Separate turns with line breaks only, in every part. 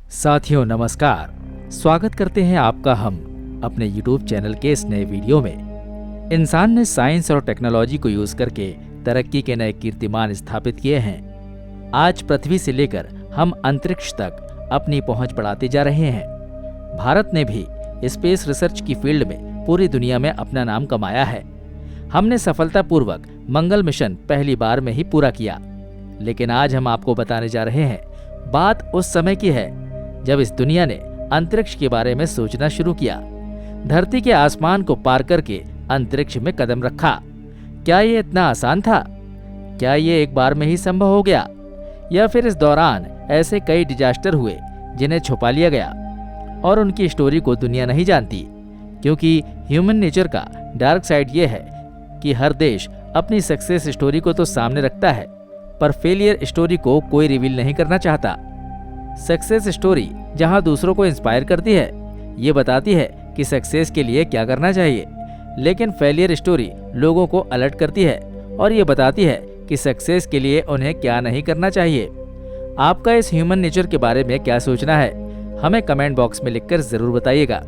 साथियों नमस्कार। स्वागत करते हैं आपका हम अपने YouTube चैनल के इस नए वीडियो में। इंसान ने साइंस और टेक्नोलॉजी को यूज करके तरक्की के नए कीर्तिमान स्थापित किए हैं। आज पृथ्वी से लेकर हम अंतरिक्ष तक अपनी पहुंच बढ़ाते जा रहे हैं। भारत ने भी स्पेस रिसर्च की फील्ड में पूरी दुनिया में अपना नाम कमाया है। हमने सफलतापूर्वक मंगल मिशन पहली बार में ही पूरा किया। लेकिन आज हम आपको बताने जा रहे हैं, बात उस समय की है जब इस दुनिया ने अंतरिक्ष के बारे में सोचना शुरू किया। धरती के आसमान को पार करके अंतरिक्ष में कदम रखा। क्या ये इतना आसान था? क्या ये एक बार में ही संभव हो गया, या फिर इस दौरान ऐसे कई डिजास्टर हुए जिन्हें छुपा लिया गया और उनकी स्टोरी को दुनिया नहीं जानती? क्योंकि ह्यूमन नेचर का डार्क साइड ये है कि हर देश अपनी सक्सेस स्टोरी को तो सामने रखता है, पर फेलियर स्टोरी को कोई रिवील नहीं करना चाहता। सक्सेस स्टोरी जहां दूसरों को इंस्पायर करती है, ये बताती है कि सक्सेस के लिए क्या करना चाहिए, लेकिन फेलियर स्टोरी लोगों को अलर्ट करती है और ये बताती है कि सक्सेस के लिए उन्हें क्या नहीं करना चाहिए। आपका इस ह्यूमन नेचर के बारे में क्या सोचना है, हमें कमेंट बॉक्स में लिखकर जरूर बताइएगा।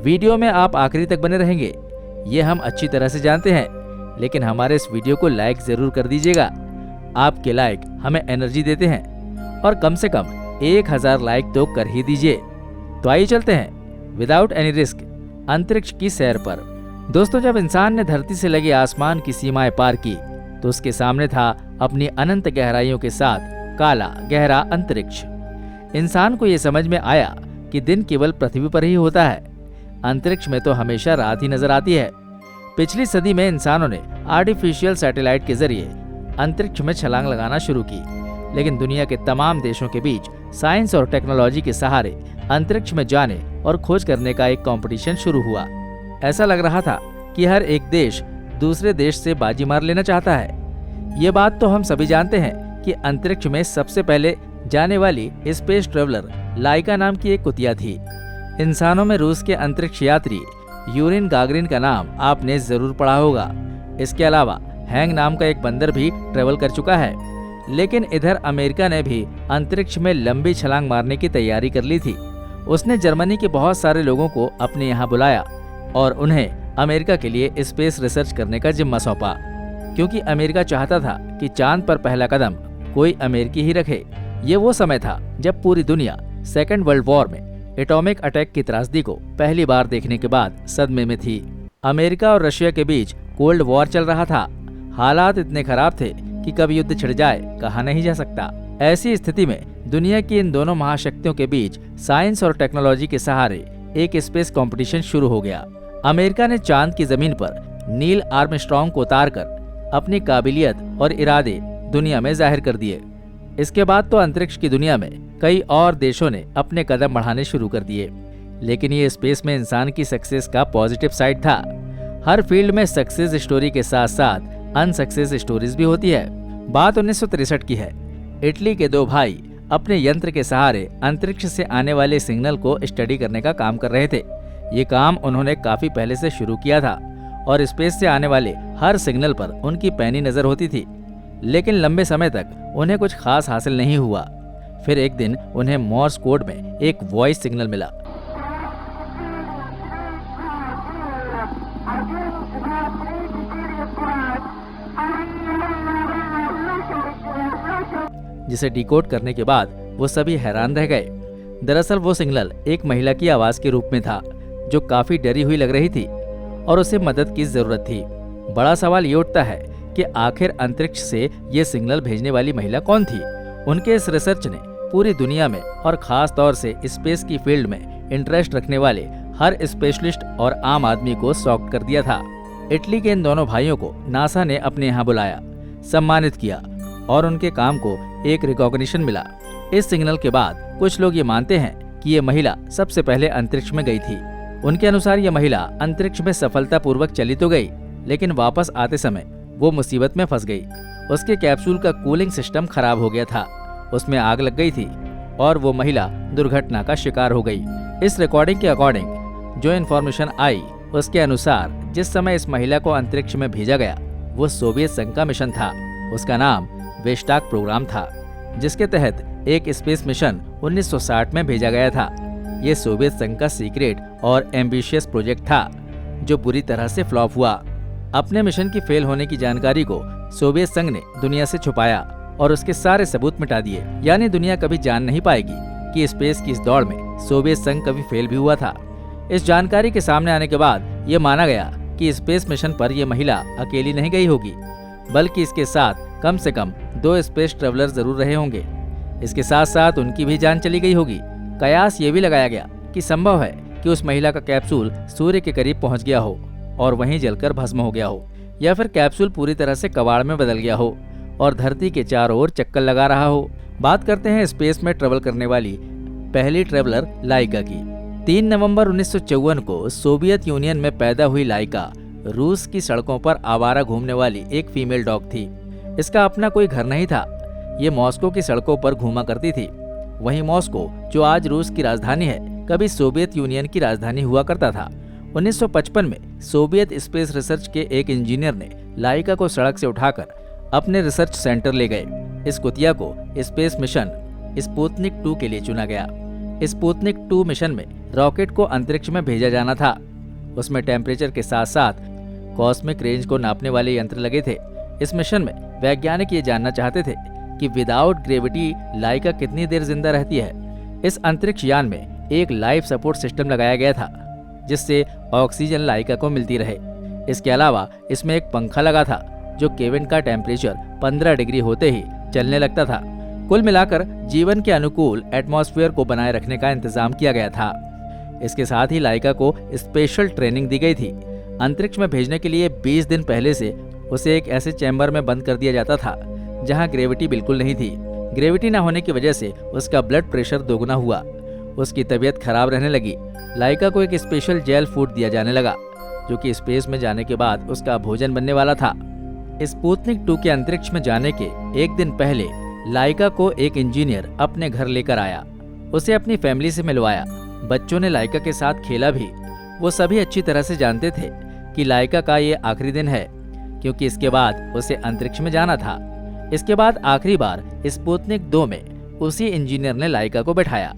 वीडियो में आप आखिरी तक बने रहेंगे, ये हम अच्छी तरह से जानते हैं, लेकिन हमारे इस वीडियो को लाइक जरूर कर दीजिएगा। आपके लाइक हमें एनर्जी देते हैं और कम से कम 1000 लाइक तो कर ही दीजिए। तो आइए चलते हैं विदाउट एनी रिस्क अंतरिक्ष की सैर पर। दोस्तों, जब इंसान ने धरती से लगे आसमान की सीमाएं पार की तो उसके सामने था अपनी अनंत गहराइयों के साथ काला गहरा अंतरिक्ष। इंसान को यह समझ में आया कि दिन केवल पृथ्वी पर ही होता है, अंतरिक्ष में तो हमेशा रात ही नजर आती है। पिछली सदी में इंसानों ने आर्टिफिशियल सैटेलाइट के जरिए अंतरिक्ष में छलांग लगाना शुरू की, लेकिन दुनिया के तमाम देशों के बीच साइंस और टेक्नोलॉजी के सहारे अंतरिक्ष में जाने और खोज करने का एक कंपटीशन शुरू हुआ। ऐसा लग रहा था कि हर एक देश दूसरे देश से बाजी मार लेना चाहता है। ये बात तो हम सभी जानते हैं कि अंतरिक्ष में सबसे पहले जाने वाली स्पेस ट्रेवलर लाइका नाम की एक कुतिया थी। इंसानों में रूस के अंतरिक्ष यात्री यूरिन गागरिन का नाम आपने जरूर पढ़ा होगा। इसके अलावा हैंग नाम का एक बंदर भी ट्रेवल कर चुका है। लेकिन इधर अमेरिका ने भी अंतरिक्ष में लंबी छलांग मारने की तैयारी कर ली थी। उसने जर्मनी के बहुत सारे लोगों को अपने यहाँ बुलाया और उन्हें अमेरिका के लिए स्पेस रिसर्च करने का जिम्मा सौंपा, क्योंकि अमेरिका चाहता था कि चांद पर पहला कदम कोई अमेरिकी ही रखे। ये वो समय था जब पूरी दुनिया सेकेंड वर्ल्ड वॉर में एटॉमिक अटैक की त्रासदी को पहली बार देखने के बाद सदमे में थी। अमेरिका और रशिया के बीच कोल्ड वॉर चल रहा था। हालात इतने खराब थे कि कब युद्ध छिड़ जाए कहा नहीं जा सकता। ऐसी स्थिति में दुनिया की इन दोनों महाशक्तियों के बीच साइंस और टेक्नोलॉजी के सहारे एक स्पेस कंपटीशन शुरू हो गया। अमेरिका ने चांद की जमीन पर नील आर्मस्ट्रांग को उतारकर अपनी काबिलियत और इरादे दुनिया में जाहिर कर दिए। इसके बाद तो अंतरिक्ष की दुनिया में कई और देशों ने अपने कदम बढ़ाने शुरू कर दिए। लेकिन ये स्पेस में इंसान की सक्सेस का पॉजिटिव साइड था। हर फील्ड में सक्सेस स्टोरी के साथ साथ अनसक्सेस स्टोरीज भी होती है। बात 1963 की है। इटली के दो भाई अपने यंत्र के सहारे अंतरिक्ष से आने वाले सिग्नल को स्टडी करने का काम कर रहे थे। ये काम उन्होंने काफी पहले से शुरू किया था और स्पेस से आने वाले हर सिग्नल पर उनकी पैनी नजर होती थी, लेकिन लंबे समय तक उन्हें कुछ खास हासिल नहीं हुआ। फिर एक दिन उन्हें मोर्स कोड में एक वॉइस सिग्नल मिला, जिसे डिकोड करने के बाद वो सभी हैरान रह गए। दरअसल वो सिग्नल एक महिला की आवाज के रूप में था, जो काफी डरी हुई लग रही थी और उसे मदद की जरूरत थी। बड़ा सवाल ये उठता है कि आखिर अंतरिक्ष से ये सिग्नल भेजने वाली महिला कौन थी? उनके इस रिसर्च ने पूरी दुनिया में और खास तौर से स्पेस की फील्ड में इंटरेस्ट रखने वाले हर स्पेशलिस्ट और आम आदमी को शॉक्ड कर दिया था। इटली के इन दोनों भाइयों को नासा ने अपने यहाँ बुलाया, सम्मानित किया और उनके काम को एक रिकॉग्निशन मिला। इस सिग्नल के बाद कुछ लोग ये मानते हैं कि ये महिला सबसे पहले अंतरिक्ष में गई थी। उनके अनुसार ये महिला अंतरिक्ष में सफलतापूर्वक चली तो गई, लेकिन वापस आते समय वो मुसीबत में फंस गई। उसके कैप्सूल का कूलिंग सिस्टम खराब हो गया था, उसमें आग लग गई थी और वो महिला दुर्घटना का शिकार हो गई। इस रिकॉर्डिंग के अकॉर्डिंग जो इन्फॉर्मेशन आई, उसके अनुसार जिस समय इस महिला को अंतरिक्ष में भेजा गया वो सोवियत संघ का मिशन था। उसका नाम वेस्टाक प्रोग्राम था, जिसके तहत एक स्पेस मिशन 1960 में भेजा गया था। ये सोवियत संघ का सीक्रेट और एम्बिशियस प्रोजेक्ट था जो बुरी तरह से फ्लॉप हुआ। अपने मिशन की फेल होने की जानकारी को सोवियत संघ ने दुनिया से छुपाया और उसके सारे सबूत मिटा दिए। यानी दुनिया कभी जान नहीं पाएगी कि स्पेस की इस दौड़ में सोवियत संघ कभी फेल भी हुआ था। इस जानकारी के सामने आने के बाद ये माना गया कि स्पेस मिशन पर यह महिला अकेली नहीं गई होगी, बल्कि इसके साथ कम से कम 2 स्पेस ट्रेवलर जरूर रहे होंगे। इसके साथ साथ उनकी भी जान चली गई होगी। कयास ये भी लगाया गया कि संभव है कि उस महिला का कैप्सूल सूर्य के करीब पहुंच गया हो और वहीं जलकर भस्म हो गया हो, या फिर कैप्सूल पूरी तरह से कबाड़ में बदल गया हो और धरती के चारों ओर चक्कर लगा रहा हो। बात करते हैं स्पेस में ट्रेवल करने वाली पहली ट्रेवलर लाइका की। 3 नवंबर 1954 को सोवियत यूनियन में पैदा हुई लाइका रूस की सड़कों पर आवारा घूमने वाली एक फीमेल डॉग थी। इसका अपना कोई घर नहीं था। ये मॉस्को की सड़कों पर घूमा करती थी। वहीं मॉस्को, जो आज रूस की राजधानी है, कभी सोवियत यूनियन की राजधानी हुआ करता था। 1955 में सोवियत स्पेस रिसर्च के एक इंजीनियर ने लाइका को सड़क से उठाकर अपने रिसर्च सेंटर ले गए। इस कुतिया को स्पेस मिशन स्पुतनिक 2 के लिए चुना गया। स्पुतनिक 2 मिशन में रॉकेट को अंतरिक्ष में भेजा जाना था। उसमें टेम्परेचर के साथ साथ कॉस्मिक रेंज को नापने वाले यंत्र लगे थे। इस मिशन में वैज्ञानिक ये जानना चाहते थे कि विदाउट ग्रेविटी लाइका कितनी देर जिंदा रहती है। इस अंतरिक्ष यान में एक लाइफ सपोर्ट सिस्टम लगाया गया था जिससे ऑक्सीजन लाइका को मिलती रहे। इसके अलावा इसमें एक पंखा लगा था जो केबिन का टेम्परेचर 15 डिग्री होते ही चलने लगता था। कुल मिलाकर जीवन के अनुकूल एटमॉस्फेयर को बनाए रखने का इंतजाम किया गया था। इसके साथ ही लाइका को स्पेशल ट्रेनिंग दी गई थी। अंतरिक्ष में भेजने के लिए 20 दिन पहले से उसे एक ऐसे चैम्बर में बंद कर दिया जाता था जहां ग्रेविटी बिल्कुल नहीं थी। ग्रेविटी न होने की वजह से उसका ब्लड प्रेशर दोगुना हुआ। उसकी तबीयत खराब रहने लगी। लाइका को एक स्पेशल जेल फूड दिया जाने लगा जो कि स्पेस में जाने के बाद उसका भोजन बनने वाला था। स्पुतनिक 2 के अंतरिक्ष में जाने के एक दिन पहले लाइका को एक इंजीनियर अपने घर लेकर आया। उसे अपनी फैमिली से मिलवाया। बच्चों ने लाइका के साथ खेला भी। वो सभी अच्छी तरह से जानते थे कि लाइका का ये आखिरी दिन है, क्योंकि इसके बाद उसे अंतरिक्ष में जाना था। इसके बाद आखिरी बार स्पुतनिक 2 में उसी इंजीनियर ने लाइका को बैठाया।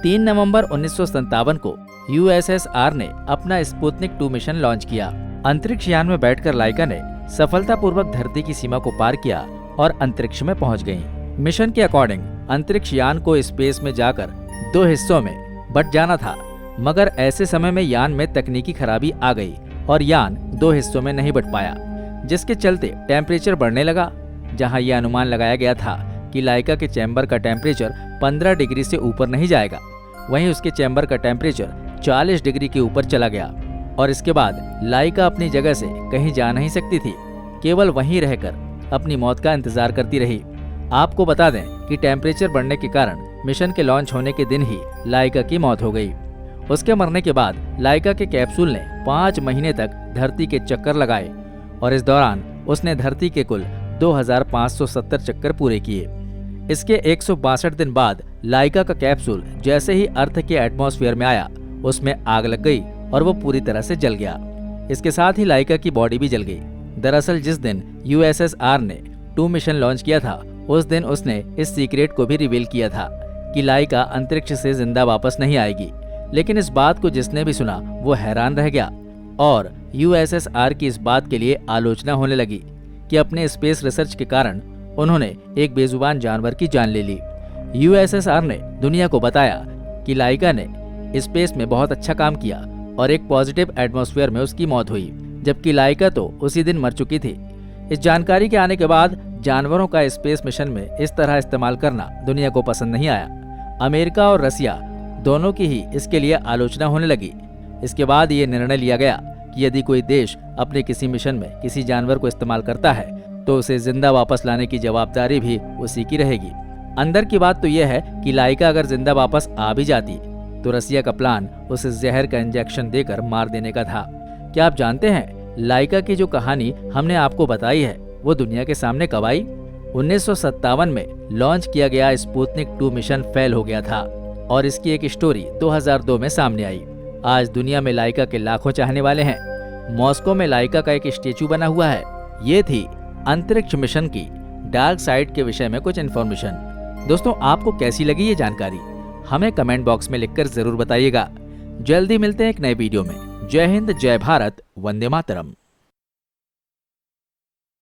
3 नवंबर 1957 को यूएसएसआर ने अपना स्पुतनिक 2 मिशन लॉन्च किया। अंतरिक्ष यान में बैठकर लाइका ने सफलतापूर्वक धरती की सीमा को पार किया और अंतरिक्ष में पहुंच गई। मिशन के अकॉर्डिंग अंतरिक्ष यान को स्पेस में जाकर 2 हिस्सों में बट जाना था, मगर ऐसे समय में यान में तकनीकी खराबी आ गई और यान 2 हिस्सों में नहीं बट पाया, जिसके चलते टेम्परेचर बढ़ने लगा। जहां यह अनुमान लगाया गया था कि लाइका के चैम्बर का टेम्परेचर 15 डिग्री से ऊपर नहीं जाएगा, वहीं उसके चैम्बर का टेम्परेचर 40 डिग्री के ऊपर चला गया और इसके बाद लाइका अपनी जगह से कहीं जा नहीं सकती थी, केवल वहीं रहकर अपनी मौत का इंतजार करती रही। आपको बता दें कि टेम्परेचर बढ़ने के कारण मिशन के लॉन्च होने के दिन ही लाइका की मौत हो गई। उसके मरने के बाद लाइका के कैप्सूल ने 5 महीने तक धरती के चक्कर लगाए और इस दौरान उसने धरती के कुल 2570 चक्कर पूरे किए। इसके 162 दिन बाद लाइका का कैप्सूल जैसे ही अर्थ के एटमॉस्फेयर में आया, उसमें आग लग गई और वो पूरी तरह से जल गया। इसके साथ ही लाइका की बॉडी भी जल गई। दरअसल जिस दिन यूएसएसआर ने 2 मिशन लॉन्च किया था, उस दिन उसने इस सीक्रेट को भी रिवील किया था कि लाइका अंतरिक्ष से जिंदा वापस नहीं आएगी। लेकिन इस बात को जिसने भी सुना वो हैरान रह गया और यूएसएसआर की इस बात के लिए आलोचना होने लगी कि अपने स्पेस रिसर्च के कारण उन्होंने एक बेजुबान जानवर की जान ले ली। यूएसएसआर ने दुनिया को बताया कि लाइका ने स्पेस में बहुत अच्छा काम किया और एक पॉजिटिव एटमॉस्फेयर में उसकी मौत हुई, जबकि लाइका तो उसी दिन मर चुकी थी। इस जानकारी के आने के बाद जानवरों का स्पेस मिशन में इस तरह इस्तेमाल करना दुनिया को पसंद नहीं आया। अमेरिका और रसिया दोनों की ही इसके लिए आलोचना होने लगी। इसके बाद ये निर्णय लिया गया कि यदि कोई देश अपने किसी मिशन में किसी जानवर को इस्तेमाल करता है तो उसे जिंदा वापस लाने की जवाबदारी भी उसी की रहेगी। अंदर की बात तो यह है कि लाइका अगर जिंदा वापस आ भी जाती तो रसिया का प्लान उसे जहर का इंजेक्शन देकर मार देने का था। क्या आप जानते हैं लाइका की जो कहानी हमने आपको बताई है वो दुनिया के सामने कब आई? 1957 में लॉन्च किया गया स्पुतनिक 2 मिशन फेल हो गया था और इसकी एक स्टोरी 2002 में सामने आई। आज दुनिया में लाइका के लाखों चाहने वाले हैं। मॉस्को में लाइका का एक स्टेचू बना हुआ है। ये थी अंतरिक्ष मिशन की डार्क साइड के विषय में कुछ इन्फॉर्मेशन। दोस्तों, आपको कैसी लगी ये जानकारी हमें कमेंट बॉक्स में लिखकर जरूर बताइएगा। जल्दी मिलते हैं एक नए वीडियो में। जय हिंद, जय भारत, वंदे मातरम।